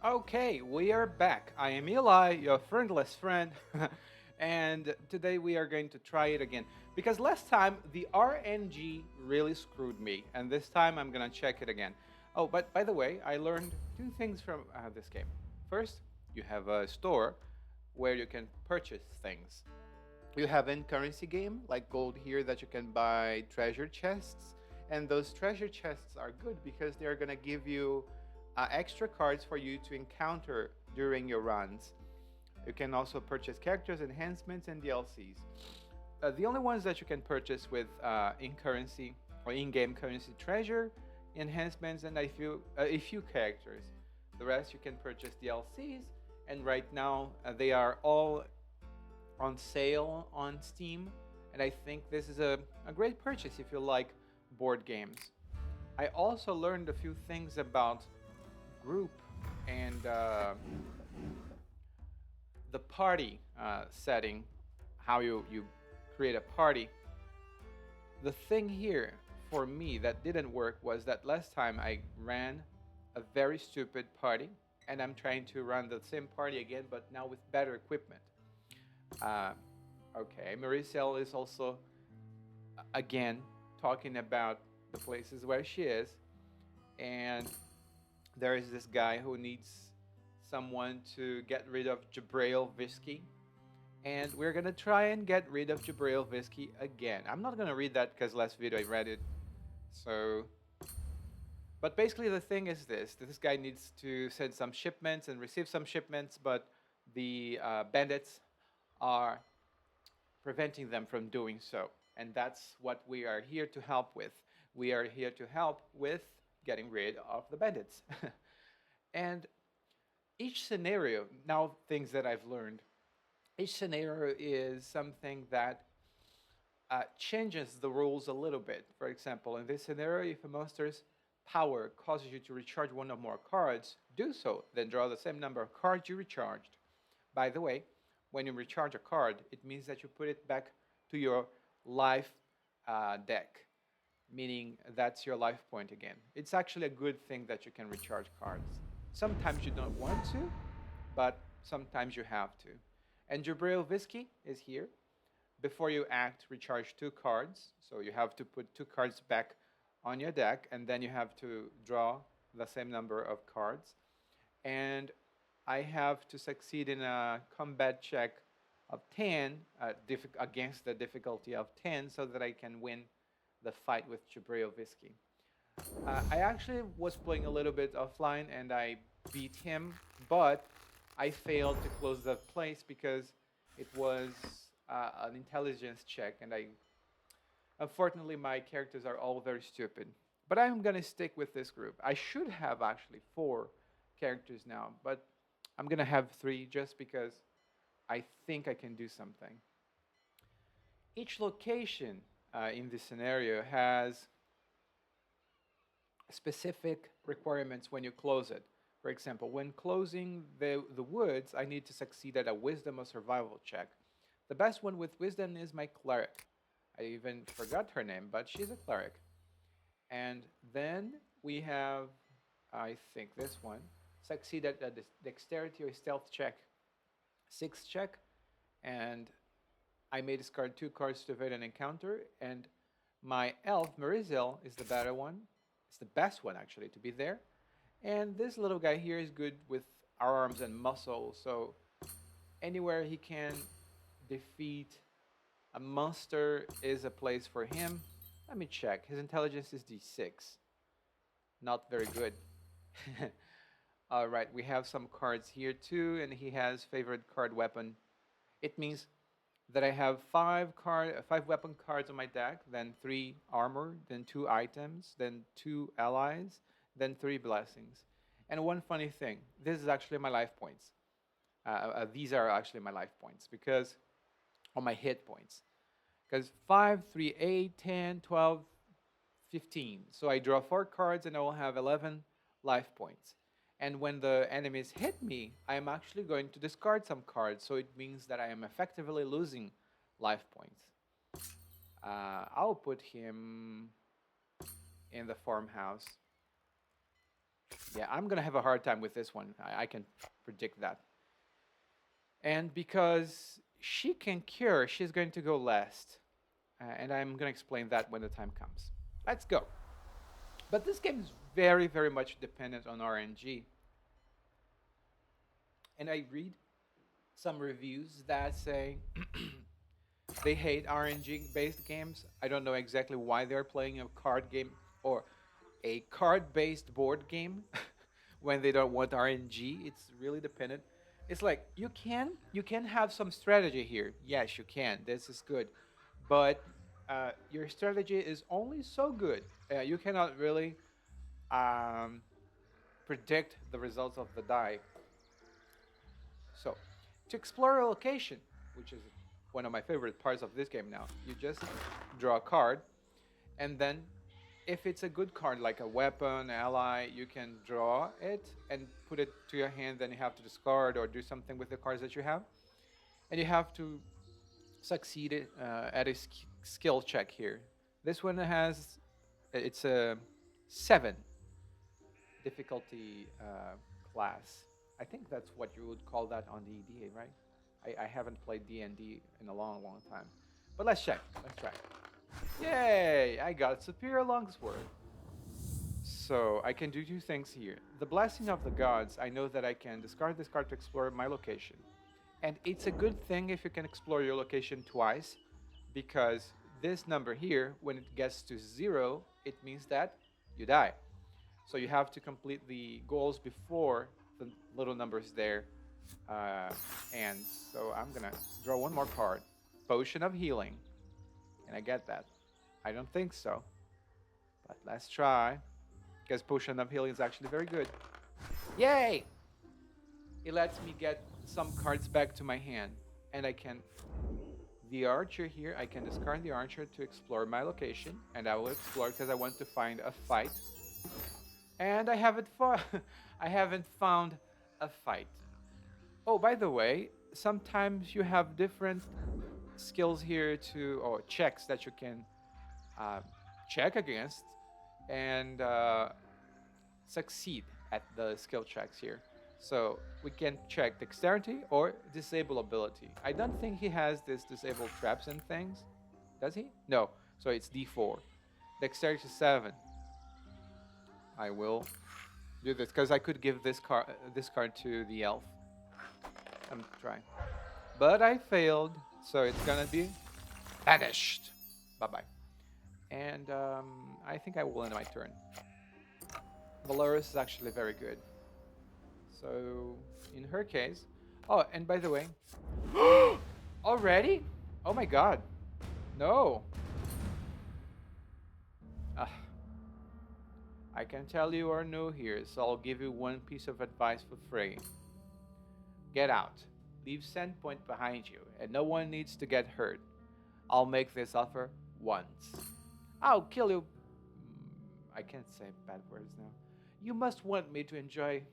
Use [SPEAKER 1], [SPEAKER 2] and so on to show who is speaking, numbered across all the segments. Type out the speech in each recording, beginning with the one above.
[SPEAKER 1] Okay, we are back. I am Eli, your friendless friend, and today we are going to try it again. Because last time the RNG really screwed me, and this time I'm gonna check it again. Oh, but by the way, I learned two things from this game. First, you have a store where you can purchase things. You have in currency game like gold here that you can buy treasure chests, and those treasure chests are good because they are going to give you extra cards for you to encounter during your runs. You can also purchase characters enhancements and DLCs. The only ones that you can purchase with in currency or in-game currency treasure enhancements and a few characters. The rest you can purchase DLCs, and right now they are all on sale on Steam, and I think this is a great purchase if you like board games. I also learned a few things about group and the party setting, how you create a party. The thing here for me that didn't work was that last time I ran a very stupid party, and I'm trying to run the same party again, but now with better equipment. Uh, okay, Maricel is also again talking about the places where she is, and there is this guy who needs someone to get rid of Jabrail Visky, and we're gonna try and get rid of Jabrail Visky again. I'm not gonna read that because last video I read it, so. But basically, the thing is this guy needs to send some shipments and receive some shipments, but the bandits are preventing them from doing so. And that's what we are here to help with. We are here to help with getting rid of the bandits. And each scenario, now things that I've learned, each scenario is something that changes the rules a little bit. For example, in this scenario, if a monster's power causes you to recharge one or more cards, do so, then draw the same number of cards you recharged. By the way, when you recharge a card, it means that you put it back to your life deck, meaning that's your life point again. It's actually a good thing that you can recharge cards. Sometimes you don't want to, but sometimes you have to. And Jabril Visky is here. Before you act, recharge two cards. So you have to put two cards back on your deck, and then you have to draw the same number of cards. And I have to succeed in a combat check of 10 against the difficulty of 10 so that I can win the fight with Jabrayovisky. I actually was playing a little bit offline and I beat him, but I failed to close the place because it was an intelligence check, and I unfortunately my characters are all very stupid. But I'm gonna stick with this group. I should have actually four characters now, but I'm gonna have three just because I think I can do something. Each location in this scenario has specific requirements when you close it. For example, when closing the woods, I need to succeed at a wisdom or survival check. The best one with wisdom is my cleric. I even forgot her name, but she's a cleric. And then we have, I think this one, succeed at a dexterity or stealth check, 6 check, and I may discard 2 cards to evade an encounter, and my elf, Marizel, is the better one. It's the best one, actually, to be there. And this little guy here is good with arms and muscle, so anywhere he can defeat a monster is a place for him. Let me check. His intelligence is D6. Not very good. All right, we have some cards here too, and he has favorite card weapon. It means that I have five weapon cards on my deck, then 3 armor, then 2 items, then 2 allies, then 3 blessings. And one funny thing, this is actually my life points. These are actually my life points because, or my hit points. Because 5, 3, 8, 10, 12, 15. So I draw 4 cards and I will have 11 life points. And when the enemies hit me, I am actually going to discard some cards. So it means that I am effectively losing life points. I'll put him in the farmhouse. Yeah, I'm gonna have a hard time with this one. I can predict that. And because she can cure, she's going to go last. And I'm gonna explain that when the time comes. Let's go. But this game is very, very much dependent on RNG. And I read some reviews that say they hate RNG based games. I don't know exactly why they're playing a card game or a card based board game when they don't want RNG. It's really dependent. It's like you can have some strategy here. Yes, you can. This is good, but your strategy is only so good. You cannot really um, predict the results of the die. So, to explore a location, which is one of my favorite parts of this game now, you just draw a card, and then if it's a good card like a weapon, ally, you can draw it and put it to your hand. Then you have to discard or do something with the cards that you have, and you have to succeed at a skill check here. This one has it's a 7 difficulty class. I think that's what you would call that on the EDA, right? I haven't played D&D in a long, long time. But let's check. Let's try. Yay! I got Superior Longsword. So I can do two things here. The Blessing of the Gods, I know that I can discard this card to explore my location. And it's a good thing if you can explore your location twice, because this number here, when it gets to 0, it means that you die. So you have to complete the goals before the little numbers there. Uh, and so I'm gonna draw one more card. Potion of Healing. Can I get that? I don't think so. But let's try. Because Potion of Healing is actually very good. Yay! It lets me get some cards back to my hand. And I can... The archer here, I can discard the archer to explore my location. And I will explore because I want to find a fight. And I haven't I haven't found a fight. Oh, by the way, sometimes you have different skills here or checks that you can uh, check against and succeed at the skill checks here. So we can check dexterity or disable ability. I don't think he has this disable traps and things. Does he? No. So it's D4. Dexterity 7. I will do this because I could give this card to the elf. I'm trying, but I failed, so it's gonna be banished. Bye bye. And I think I will end my turn. Valorous is actually very good. So in her case, oh, and by the way, already? Oh my God, no. Ah. I can tell you are new here, so I'll give you one piece of advice for free. Get out. Leave Sandpoint behind you, and no one needs to get hurt. I'll make this offer once. I'll kill you. I can't say bad words now. You must want me to enjoy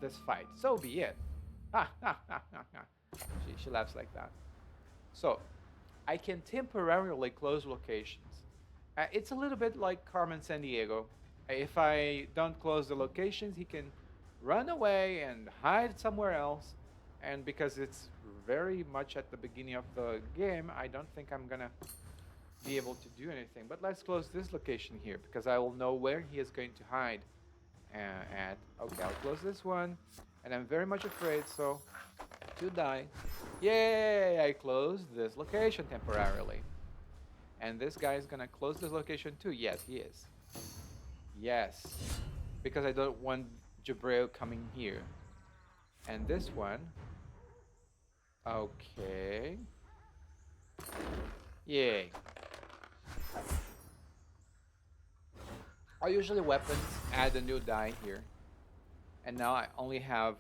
[SPEAKER 1] this fight. So be it. Ha ha ha ha ha. She laughs like that. So, I can temporarily close locations. It's a little bit like Carmen Sandiego. If I don't close the locations, he can run away and hide somewhere else. And because it's very much at the beginning of the game, I don't think I'm gonna be able to do anything. But let's close this location here because I will know where he is going to hide. Okay, I'll close this one. And I'm very much afraid, so to die. Yay! I closed this location temporarily. And this guy is gonna close this location too. Yes, he is. Yes, because I don't want Jabril coming here. And this one, okay. Yay. Usually weapons add a new die here. And now I only have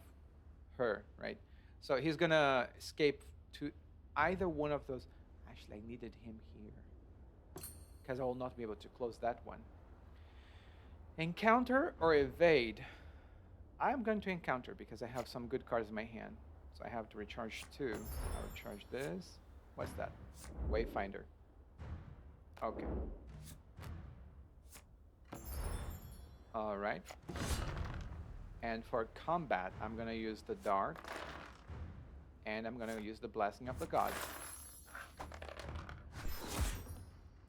[SPEAKER 1] her, right? So he's gonna escape to either one of those. Actually, I needed him here because I will not be able to close that one. Encounter or evade? I'm going to encounter because I have some good cards in my hand. So I have to recharge 2. I'll recharge this. What's that? Wayfinder. Okay. Alright. And for combat, I'm gonna use the dart, and I'm gonna use the blessing of the gods.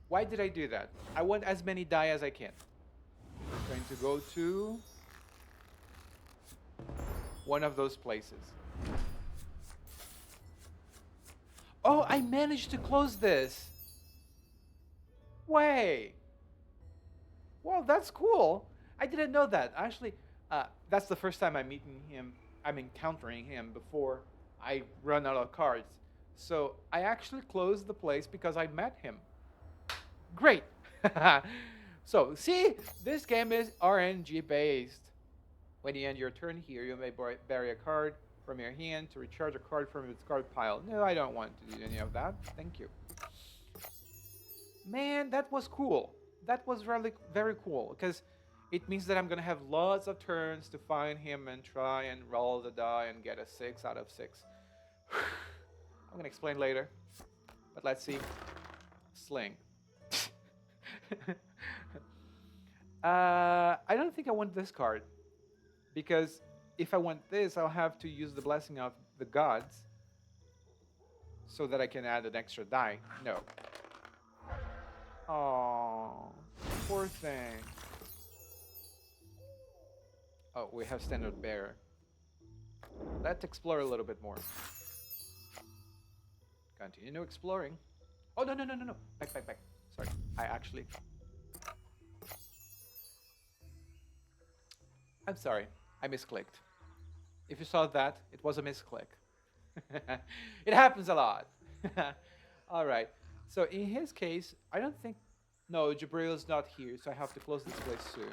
[SPEAKER 1] Why did I do that? I want as many die as I can. I'm going to go to one of those places. Oh, I managed to close this. Way. Well, that's cool. I didn't know that. Actually, that's the first time I'm meeting him. I'm encountering him before I run out of cards. So I actually closed the place because I met him. Great. So see, this game is RNG based. When you end your turn here, you may bury a card from your hand to recharge a card from its card pile. No, I don't want to do any of that. Thank you. Man, that was cool. That was really very cool because it means that I'm gonna have lots of turns to find him and try and roll the die and get a 6 out of 6. I'm gonna explain later, but let's see. Sling. I don't think I want this card because if I want this, I'll have to use the blessing of the gods so that I can add an extra die. No. Oh, poor thing. Oh, we have standard bearer. Let's explore a little bit more. Continue exploring. Oh, no, no, no, no, no. Back, back, back. Sorry. I'm sorry. I misclicked. If you saw that, it was a misclick. It happens a lot. All right. So in his case, I don't think... No, Jabril's not here, so I have to close this place too.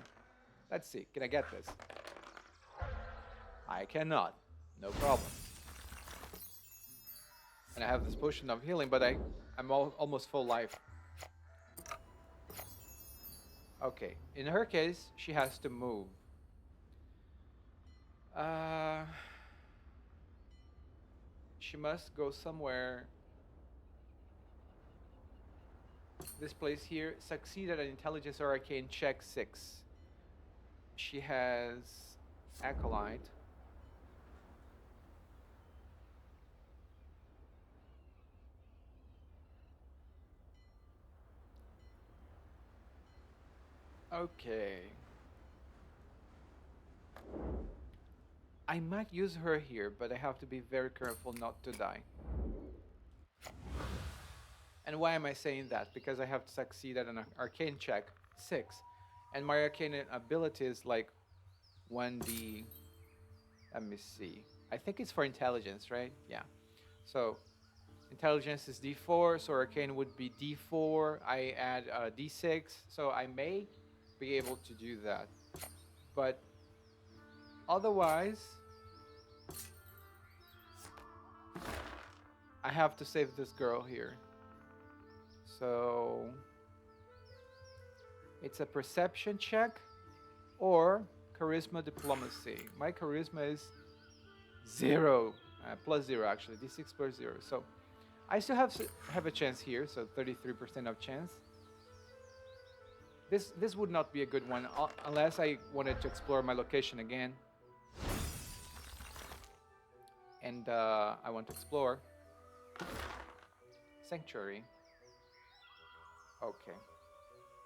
[SPEAKER 1] Let's see. Can I get this? I cannot. No problem. And I have this potion of healing, but I'm almost full life. Okay. In her case, she has to move. She must go somewhere. This place here, succeed at an intelligence or arcane check 6. She has acolyte. Okay. I might use her here, but I have to be very careful not to die. And why am I saying that? Because I have to succeed at an arcane check 6. And my arcane ability is like 1d. Let me see. I think it's for intelligence, right? Yeah. So intelligence is d4, so arcane would be d4. I add d6, so I may be able to do that. But otherwise, I have to save this girl here. So it's a perception check or charisma diplomacy. My charisma is 0, plus 0 actually, d6 plus 0. So I still have a chance here, so 33% of chance. This would not be a good one unless I wanted to explore my location again. And I want to explore Sanctuary. Okay.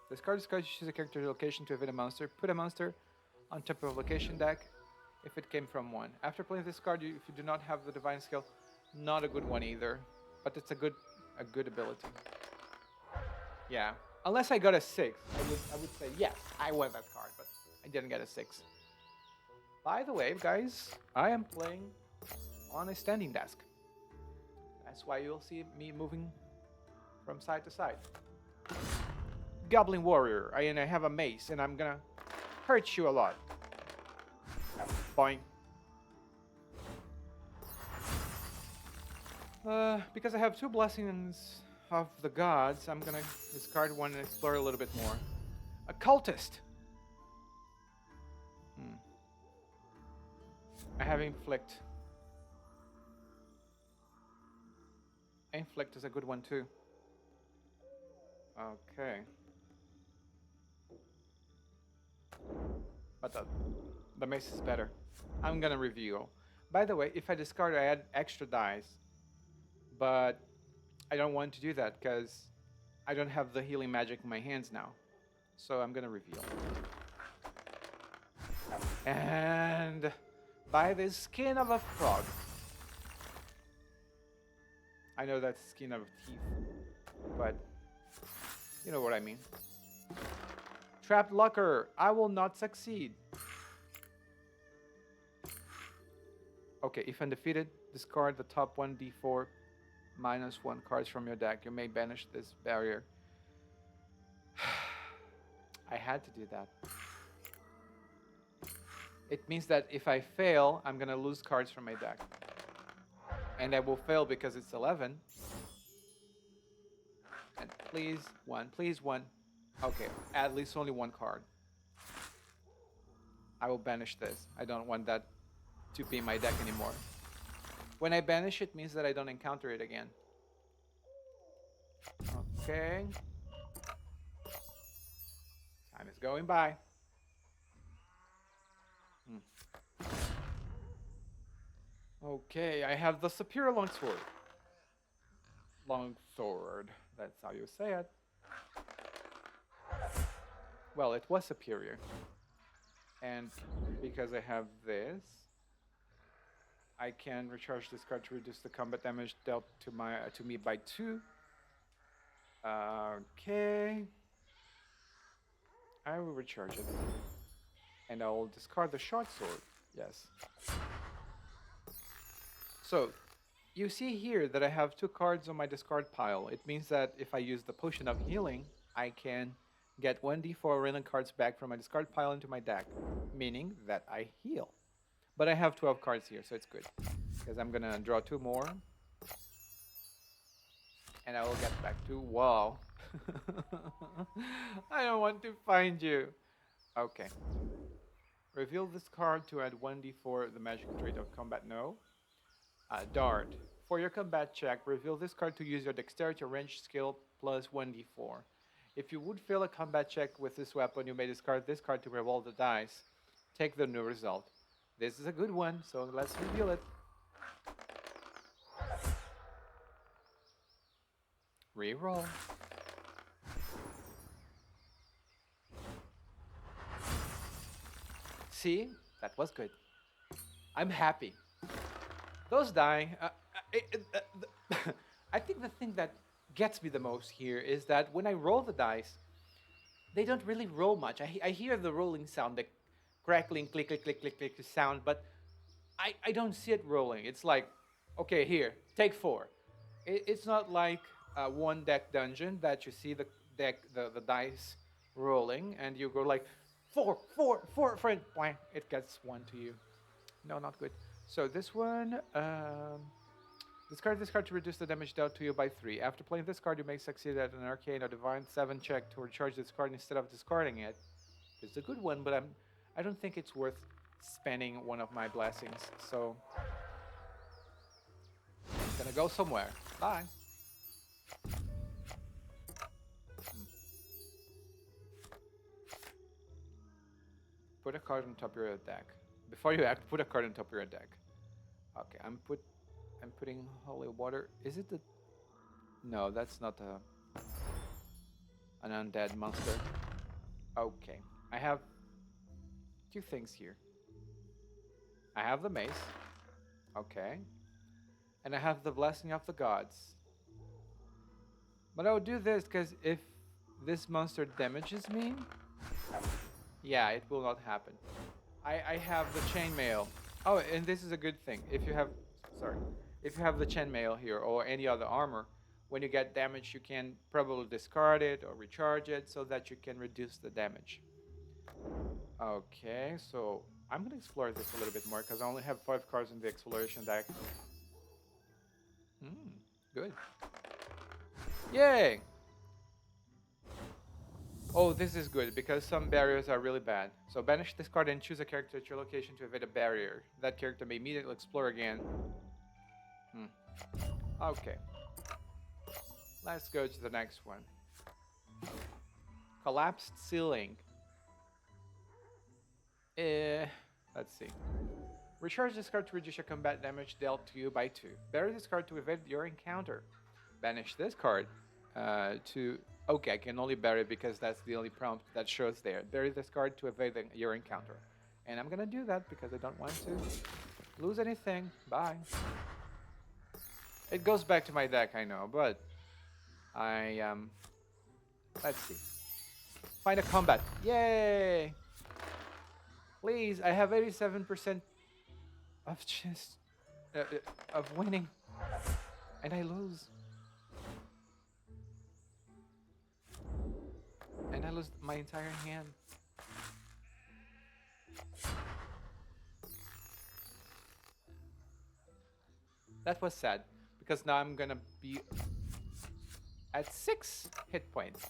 [SPEAKER 1] Discard this card, choose a character's location to evade a monster. Put a monster on top of a location deck if it came from one. After playing this card, if you do not have the divine skill, not a good one either. But it's a good ability. Yeah. Unless I got a 6, I would say yes, I want that card, but I didn't get a 6. By the way, guys, I am playing on a standing desk. That's why you'll see me moving from side to side. Goblin Warrior, and I have a mace, and I'm gonna hurt you a lot. Boing. Because I have 2 blessings of the gods, I'm gonna discard one and explore a little bit more. A cultist. I have inflict. Inflict is a good one too. Okay. But the mace is better. I'm gonna reveal. By the way, if I discard, I add extra dice, but I don't want to do that because I don't have the healing magic in my hands now. So I'm gonna reveal. And by the skin of a frog. I know that's skin of teeth, but you know what I mean. Trapped Locker. I will not succeed. Okay, if undefeated, discard the top 1d4 -1 cards from your deck. You may banish this barrier. I had to do that. It means that if I fail, I'm gonna lose cards from my deck. And I will fail because it's 11. And please, one. Please, one. Okay, at least only one card. I will banish this. I don't want that to be in my deck anymore. When I banish it, means that I don't encounter it again. Okay. Time is going by. Okay, I have the Superior Longsword. Longsword, that's how you say it. Well, it was superior. And because I have this, I can recharge this card to reduce the combat damage dealt to me by 2. Okay. I will recharge it. And I will discard the short sword. Yes. So, you see here that I have 2 cards on my discard pile. It means that if I use the Potion of Healing, I can get 1d4 random cards back from my discard pile into my deck, meaning that I heal. But I have 12 cards here, so it's good. Because I'm gonna draw 2 more. And I will get back to wall. I don't want to find you. Okay. Reveal this card to add 1d4 the magic trait of combat. No. Dart. For your combat check, reveal this card to use your dexterity or range skill plus 1d4. If you would fail a combat check with this weapon, you may discard this card to reroll the dice. Take the new result. This is a good one, so let's reveal it. Reroll. See? That was good. I'm happy. Those die. I think the thing that gets me the most here is that when I roll the dice, they don't really roll much. I hear the rolling sound, the crackling, click, click, click, click, click sound, but I don't see it rolling. It's like, okay, here, take 4. It's not like one deck dungeon that you see the dice rolling and you go like 4, 4, 4, friend, blank, it gets 1 to you. No, not good. So this one, discard this card to reduce the damage dealt to you by 3. After playing this card, you may succeed at an Arcane or Divine 7 check to recharge this card instead of discarding it. It's a good one, but I don't think it's worth spending one of my blessings. So I'm gonna go somewhere. Bye. Put a card on top of your deck. Before you act, put a card on top of your deck. Okay, I'm putting holy water. Is it the? No, that's not an undead monster. Okay, I have 2 things here. I have the mace. Okay, and I have the blessing of the gods. But I'll do this because if this monster damages me, yeah, it will not happen. I have the chainmail. Oh, and this is a good thing. If you have the chainmail here or any other armor, when you get damage, you can probably discard it or recharge it so that you can reduce the damage. Okay, so I'm gonna explore this a little bit more because I only have 5 cards in the exploration deck. Good. Yay! Oh, this is good because some barriers are really bad. So banish this card and choose a character at your location to evade a barrier. That character may immediately explore again. Okay. Let's go to the next one. Collapsed ceiling. Let's see. Recharge this card to reduce your combat damage dealt to you by 2. Bury this card to evade your encounter. Banish this card to... Okay, I can only bury it because that's the only prompt that shows there. Bury this card to evade your encounter. And I'm gonna do that because I don't want to lose anything. Bye. It goes back to my deck, I know, but let's see. Find a combat. Yay! Please, I have 87% of chance of winning, and I lose. And I lose my entire hand. That was sad, because now I'm gonna be at 6 hit points.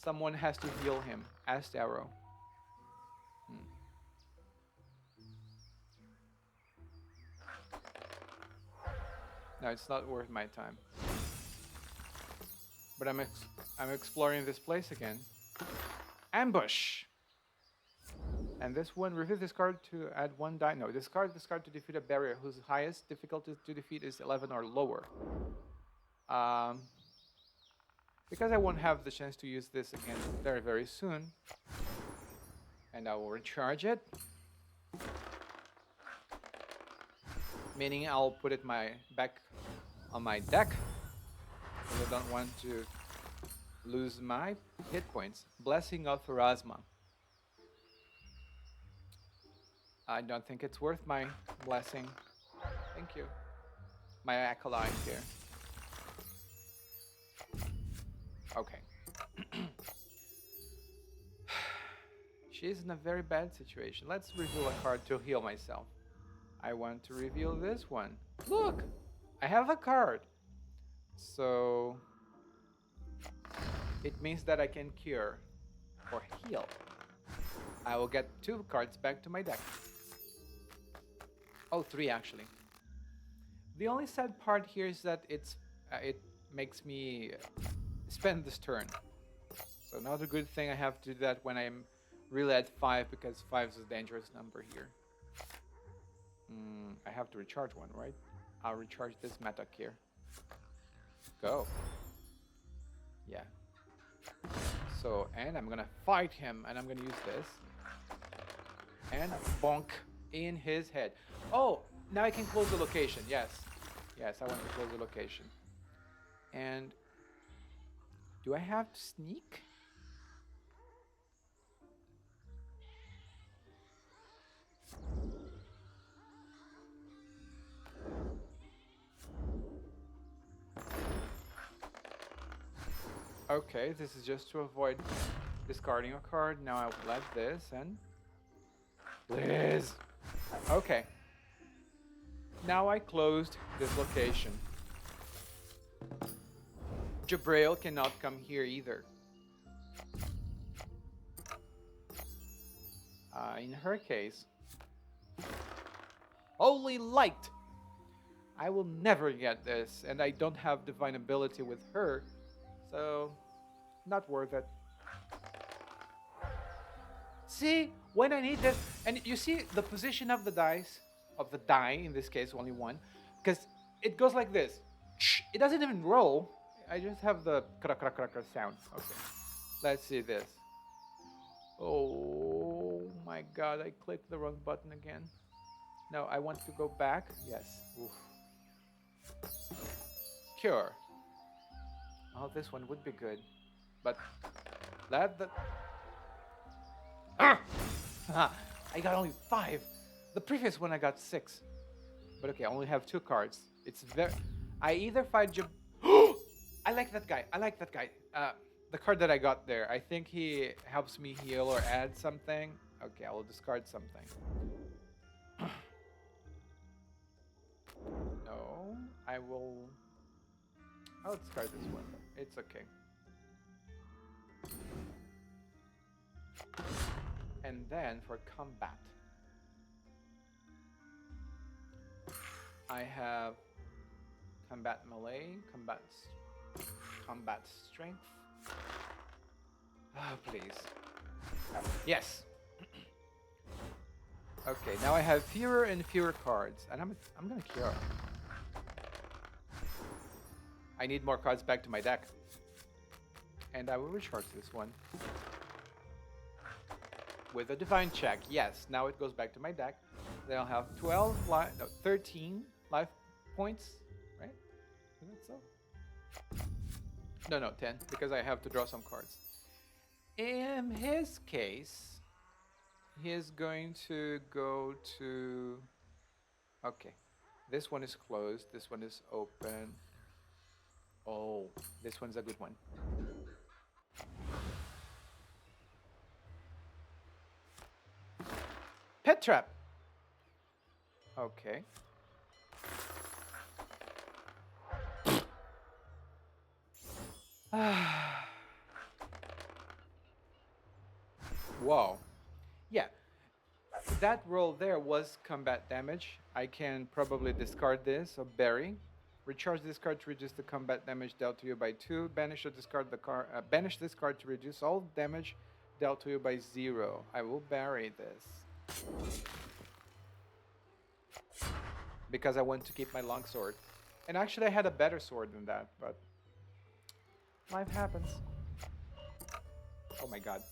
[SPEAKER 1] Someone has to heal him. Asked Arrow. No, it's not worth my time. But I'm exploring this place again. Ambush! And this one, reveal this card to add 1 die. No, discard this card to defeat a barrier whose highest difficulty to defeat is 11 or lower. Because I won't have the chance to use this again very, very soon. And I will recharge it. Meaning I'll put it back on my deck. Because I don't want to lose my hit points. Blessing of Pharasma. I don't think it's worth my blessing. Thank you. My acolyte here. Okay. She's in a very bad situation. Let's reveal a card to heal myself. I want to reveal this one. Look! I have a card. So... it means that I can cure or heal. I will get 2 cards back to my deck. Oh, 3 actually. The only sad part here is that it makes me spend this turn. So another good thing, I have to do that when I'm really at 5, because 5 is a dangerous number here. I have to recharge one, right? I'll recharge this Matok here. Go. Yeah. So, and I'm gonna fight him, and I'm gonna use this. And bonk in his head. Oh, now I can close the location. Yes. Yes, I want to close the location. And do I have to sneak? Okay, this is just to avoid discarding a card. Now I will let this and... Please! Okay. Now I closed this location. Jabrail cannot come here either. In her case... Holy light! I will never get this, and I don't have divine ability with her, so not worth it. See, when I need this, and you see the position of the dice, of the die, in this case only one, because it goes like this. It doesn't even roll. I just have the crack crack crack sound. Okay, let's see this. Oh my god, I clicked the wrong button again. No, I want to go back. Yes. Oof. Cure. Oh, this one would be good, but let the... I got only 5. The previous one I got 6. But okay, I only have 2 cards. It's very... I either fight I like that guy. I like that guy. The card that I got there. I think he helps me heal or add something. Okay, I will discard something. No, I will... I'll discard this one. It's okay. And then for combat, I have combat melee, combat strength. Oh, please. Yes. Okay, now I have fewer and fewer cards, and I'm gonna cure. I need more cards back to my deck, and I will recharge this one with a divine check. Yes, now it goes back to my deck. Then I'll have 13 life points, right? Is that so? No, 10, because I have to draw some cards. In his case, he's going to go to... Okay, this one is closed, this one is open. Oh, this one's a good one. Pet trap! Okay. Whoa. Yeah, that roll there was combat damage. I can probably discard this or bury. Recharge this card to reduce the combat damage dealt to you by 2. Banish or discard the card. Banish this card to reduce all damage dealt to you by 0. I will bury this because I want to keep my longsword. And actually, I had a better sword than that, but life happens. Oh my god.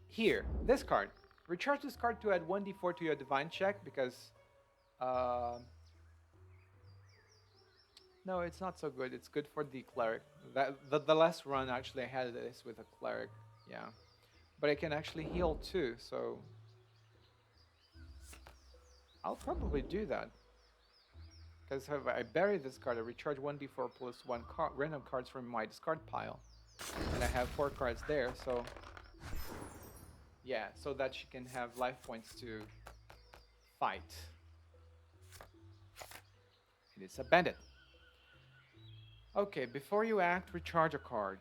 [SPEAKER 1] Here, this card. Recharge this card to add 1d4 to your divine check because... no, it's not so good. It's good for the cleric. The last run, actually, I had this with a cleric. Yeah. But I can actually heal too, so... I'll probably do that. Because if I bury this card, I recharge 1d4 plus 1 random cards from my discard pile. And I have 4 cards there, so... Yeah, so that she can have life points to fight. And it's a bandit. Okay, before you act, recharge a card.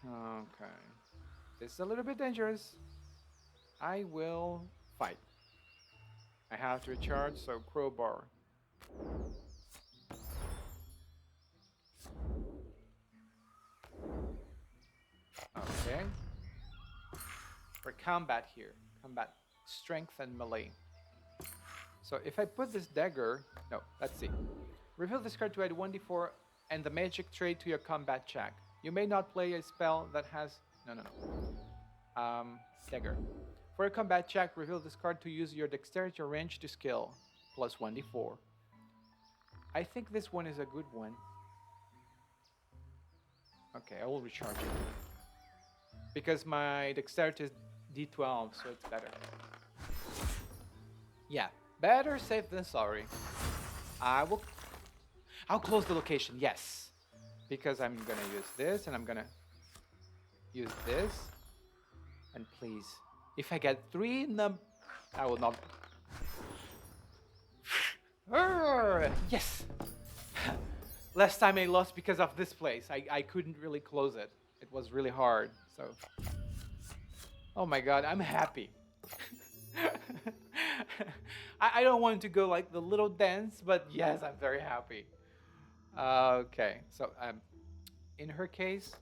[SPEAKER 1] Okay. This is a little bit dangerous. I will fight. I have to recharge, so crowbar. Okay. For combat here. Combat strength and melee. So if I put this dagger... No, let's see. Reveal this card to add 1d4 and the magic trait to your combat check. You may not play a spell that has... No. Dagger. For a combat check, reveal this card to use your dexterity or range to skill. Plus 1d4. I think this one is a good one. Okay, I will recharge it. Because my dexterity is d12, so it's better. Yeah, better safe than sorry. I'll close the location, yes. Because I'm gonna use this, and I'm gonna use this. And please, if I get 3 I will not... Yes! Last time I lost because of this place. I couldn't really close it. It was really hard, so... Oh my god, I'm happy. I don't want to go like the little dance, but yes, I'm very happy. Okay, so in her case,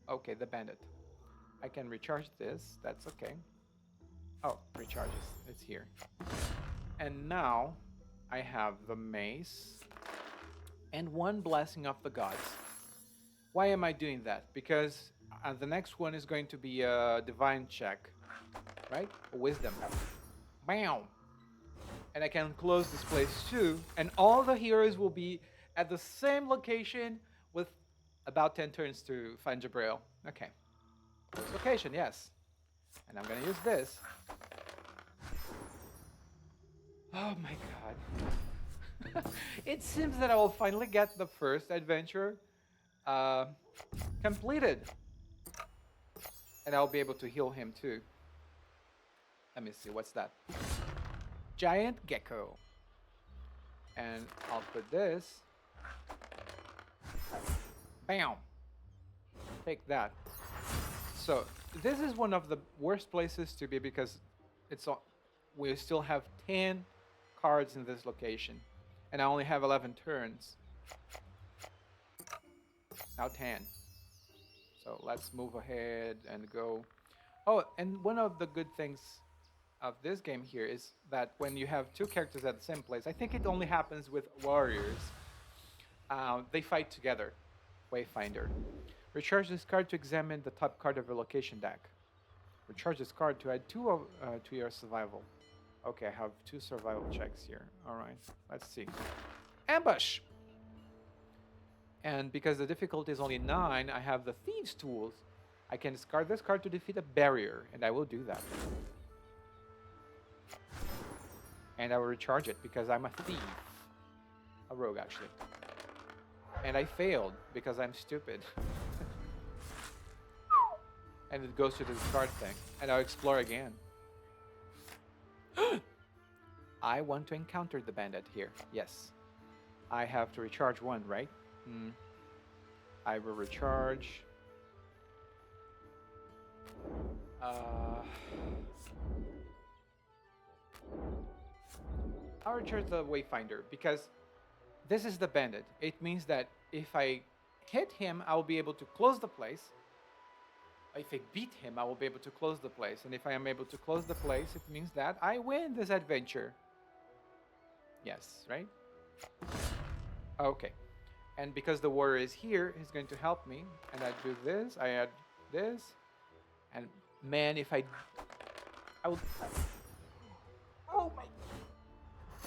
[SPEAKER 1] okay, the bandit. I can recharge this, that's okay. Oh, recharges, it's here. And now I have the mace and 1 blessing of the gods. Why am I doing that? Because the next one is going to be a divine check, right? A wisdom. Bam! And I can close this place too, and all the heroes will be at the same location with about 10 turns to find Jabrail. Okay. Close location, yes. And I'm gonna use this. Oh my god. It seems that I will finally get the first adventure completed. And I'll be able to heal him too. Let me see, what's that? Giant gecko. And I'll put this. Bam! Take that. So, this is one of the worst places to be because we still have 10 cards in this location. And I only have 11 turns. Now 10. So let's move ahead and go. Oh, and one of the good things of this game here is that when you have two characters at the same place, I think it only happens with warriors. They fight together. Wayfinder. Recharge this card to examine the top card of your location deck. Recharge this card to add two to your survival. Okay, I have two survival checks here. All right, let's see. Ambush! And because the difficulty is only 9, I have the Thieves tools. I can discard this card to defeat a barrier, and I will do that. And I will recharge it because I'm a thief. A rogue, actually. And I failed because I'm stupid. And it goes to the discard thing. And I'll explore again. I want to encounter the bandit here. Yes. I have to recharge one, right? I will recharge. I'll recharge the Wayfinder because this is the bandit. It means that if I hit him, I will be able to close the place. If I beat him, I will be able to close the place. And if I am able to close the place, it means that I win this adventure. Yes, right? Okay. And because the warrior is here, he's going to help me. And I do this, I add this. And man, if I would... Oh my...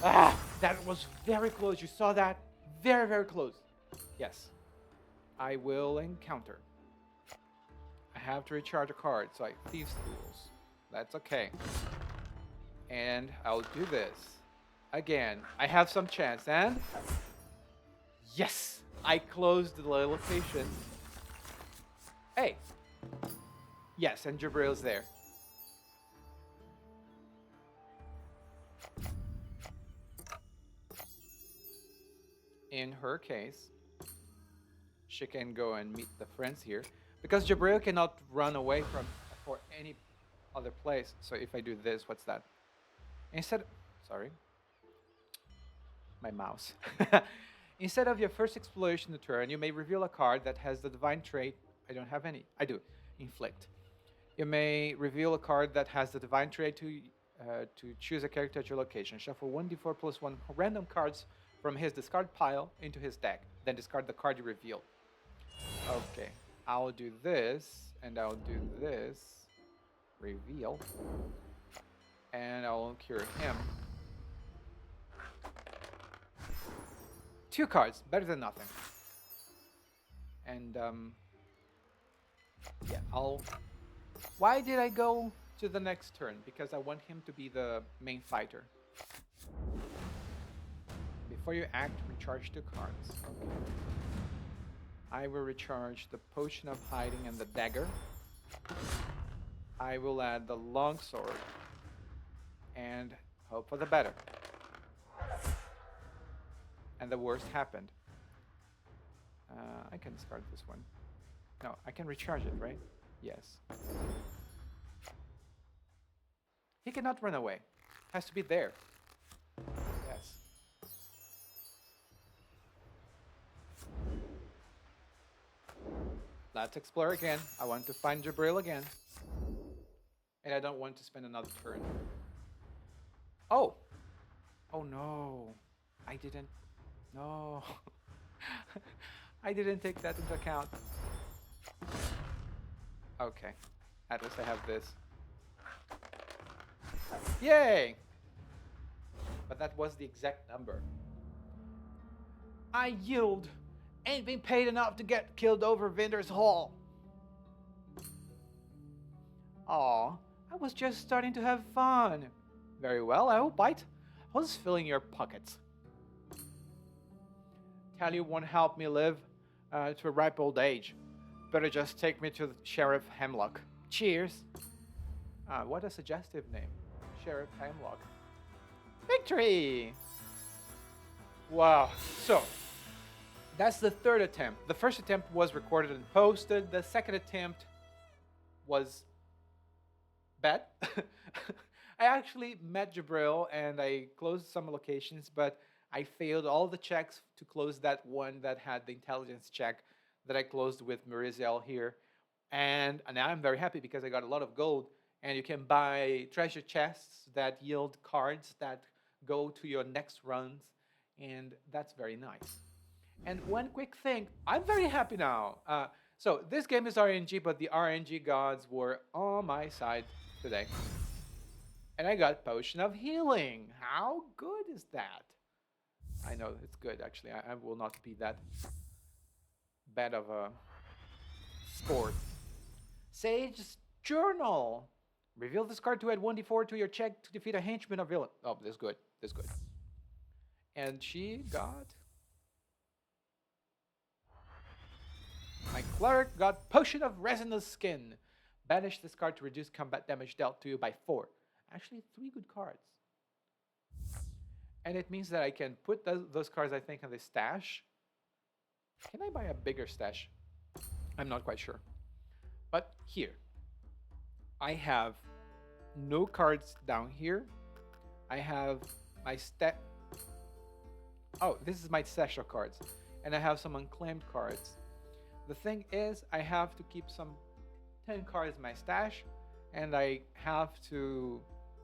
[SPEAKER 1] Ah, that was very close. You saw that? Very, very close. Yes. I will encounter. I have to recharge a card, so I Thieves Tools. That's okay. And I'll do this. Again, I have some chance, and... Yes! I closed the location. Hey! Yes, and Jabril's there. In her case, she can go and meet the friends here. Because Jabril cannot run away from for any other place. So if I do this, what's that? Instead, sorry, my mouse. Instead of your first exploration turn, you may reveal a card that has the divine trait. I don't have any. I do. Inflict. You may reveal a card that has the divine trait to choose a character at your location. Shuffle 1d4 plus 1 random cards from his discard pile into his deck. Then discard the card you reveal. Okay. I'll do this, and I'll do this. Reveal. And I'll cure him. 2 cards, better than nothing. And, yeah, I'll... Why did I go to the next turn? Because I want him to be the main fighter. Before you act, recharge 2 cards. Okay. I will recharge the Potion of Hiding and the Dagger. I will add the Longsword. And hope for the better. And the worst happened. I can discard this one. No, I can recharge it, right? Yes. He cannot run away. Has to be there. Yes. Let's explore again. I want to find Jabril again. And I don't want to spend another turn. Oh! Oh no. I didn't... No. I didn't take that into account. Okay. At least I have this. Yay! But that was the exact number. I yield. Ain't been paid enough to get killed over Vinder's Hall. Aw, I was just starting to have fun. Very well, I will bite. Who's filling your pockets? Tell you won't help me live to a ripe old age. Better just take me to Sheriff Hemlock. Cheers. What a suggestive name. Sheriff Hemlock. Victory! Wow. So, that's the 3rd attempt. The first attempt was recorded and posted. The second attempt was bad. I actually met Jabril and I closed some locations, but I failed all the checks to close that one that had the intelligence check that I closed with Meriziel here. And now I'm very happy because I got a lot of gold and you can buy treasure chests that yield cards that go to your next runs, and that's very nice. And one quick thing, I'm very happy now. So this game is RNG, but the RNG gods were on my side today. And I got Potion of Healing. How good is that? I know it's good, actually. I will not be that bad of a sport. Sage's Journal. Reveal this card to add 1d4 to your check to defeat a henchman or villain. Oh, this is good. This is good. And she got... My cleric got Potion of Resinous Skin. Banish this card to reduce combat damage dealt to you by 4. Actually, 3 good cards. And it means that I can put those cards, I think, in the stash. Can I buy a bigger stash? I'm not quite sure. But here, I have no cards down here. I have my Oh, this is my stash of cards. And I have some unclaimed cards. The thing is, I have to keep some 10 cards in my stash, and I have to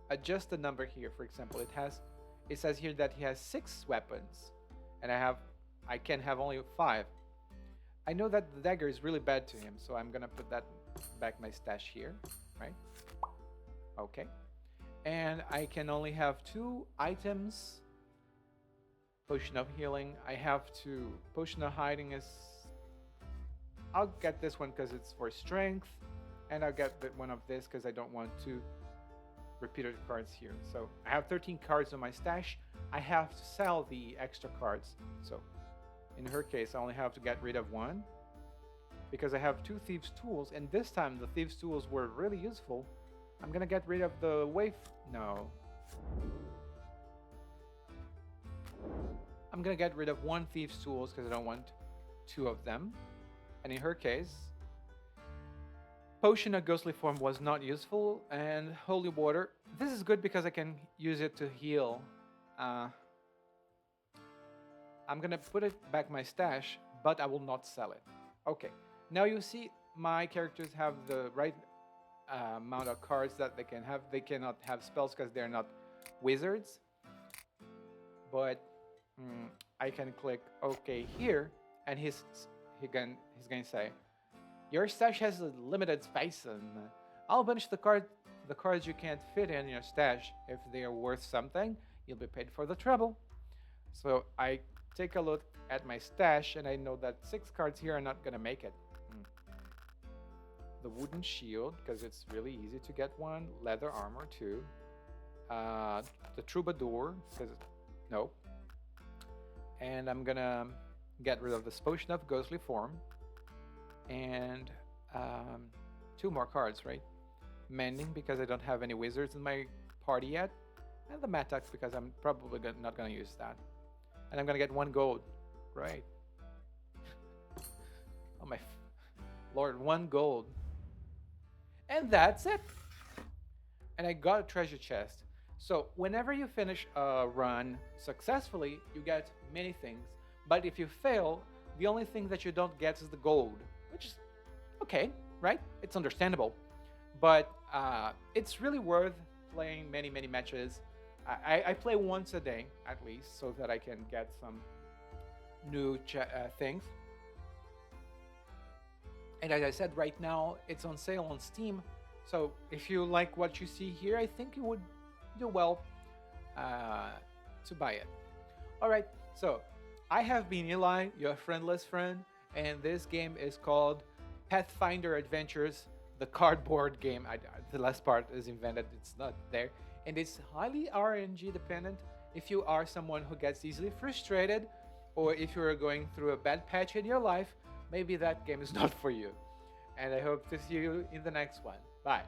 [SPEAKER 1] adjust the number here. For example, it says here that he has 6 weapons, and I can have only 5. I know that the dagger is really bad to him, so I'm gonna put that back in my stash here, right? Okay. And I can only have 2 items. Potion of Healing. I have to... Potion of Hiding is... I'll get this one because it's for strength, and I'll get one of this because I don't want 2 repeated cards here. So I have 13 cards on my stash. I have to sell the extra cards. So in her case, I only have to get rid of 1 because I have 2 Thieves' Tools, and this time the Thieves' Tools were really useful. I'm gonna get rid of the wave... No. I'm gonna get rid of 1 Thieves' Tools because I don't want 2 of them. And in her case, Potion of Ghostly Form was not useful, and Holy Water. This is good because I can use it to heal. I'm gonna put it back in my stash, but I will not sell it. Okay, now you see my characters have the right amount of cards that they can have. They cannot have spells because they're not wizards. But I can click OK here, and he's going to say, your stash has a limited space, and I'll banish the cards you can't fit in your stash. If they are worth something, you'll be paid for the trouble. So I take a look at my stash, and I know that 6 cards here are not going to make it. The Wooden Shield, because it's really easy to get one. Leather Armor, too. The Troubadour, because... No. And I'm going to get rid of this Potion of Ghostly Form. And 2 more cards, right? Mending, because I don't have any wizards in my party yet. And the Mattock, because I'm probably not going to use that. And I'm going to get 1 gold. Right. Oh my lord, 1 gold. And that's it. And I got a treasure chest. So whenever you finish a run successfully, you get many things. But if you fail, the only thing that you don't get is the gold, which is okay, right? It's understandable. But it's really worth playing many, many matches. I play once a day, at least, so that I can get some new things. And as I said, right now, it's on sale on Steam. So if you like what you see here, I think you would do well to buy it. All right, so I have been Eli, your friendless friend, and this game is called Pathfinder Adventures, the cardboard game. The last part is invented, it's not there. And it's highly RNG dependent. If you are someone who gets easily frustrated, or if you are going through a bad patch in your life, maybe that game is not for you. And I hope to see you in the next one. Bye.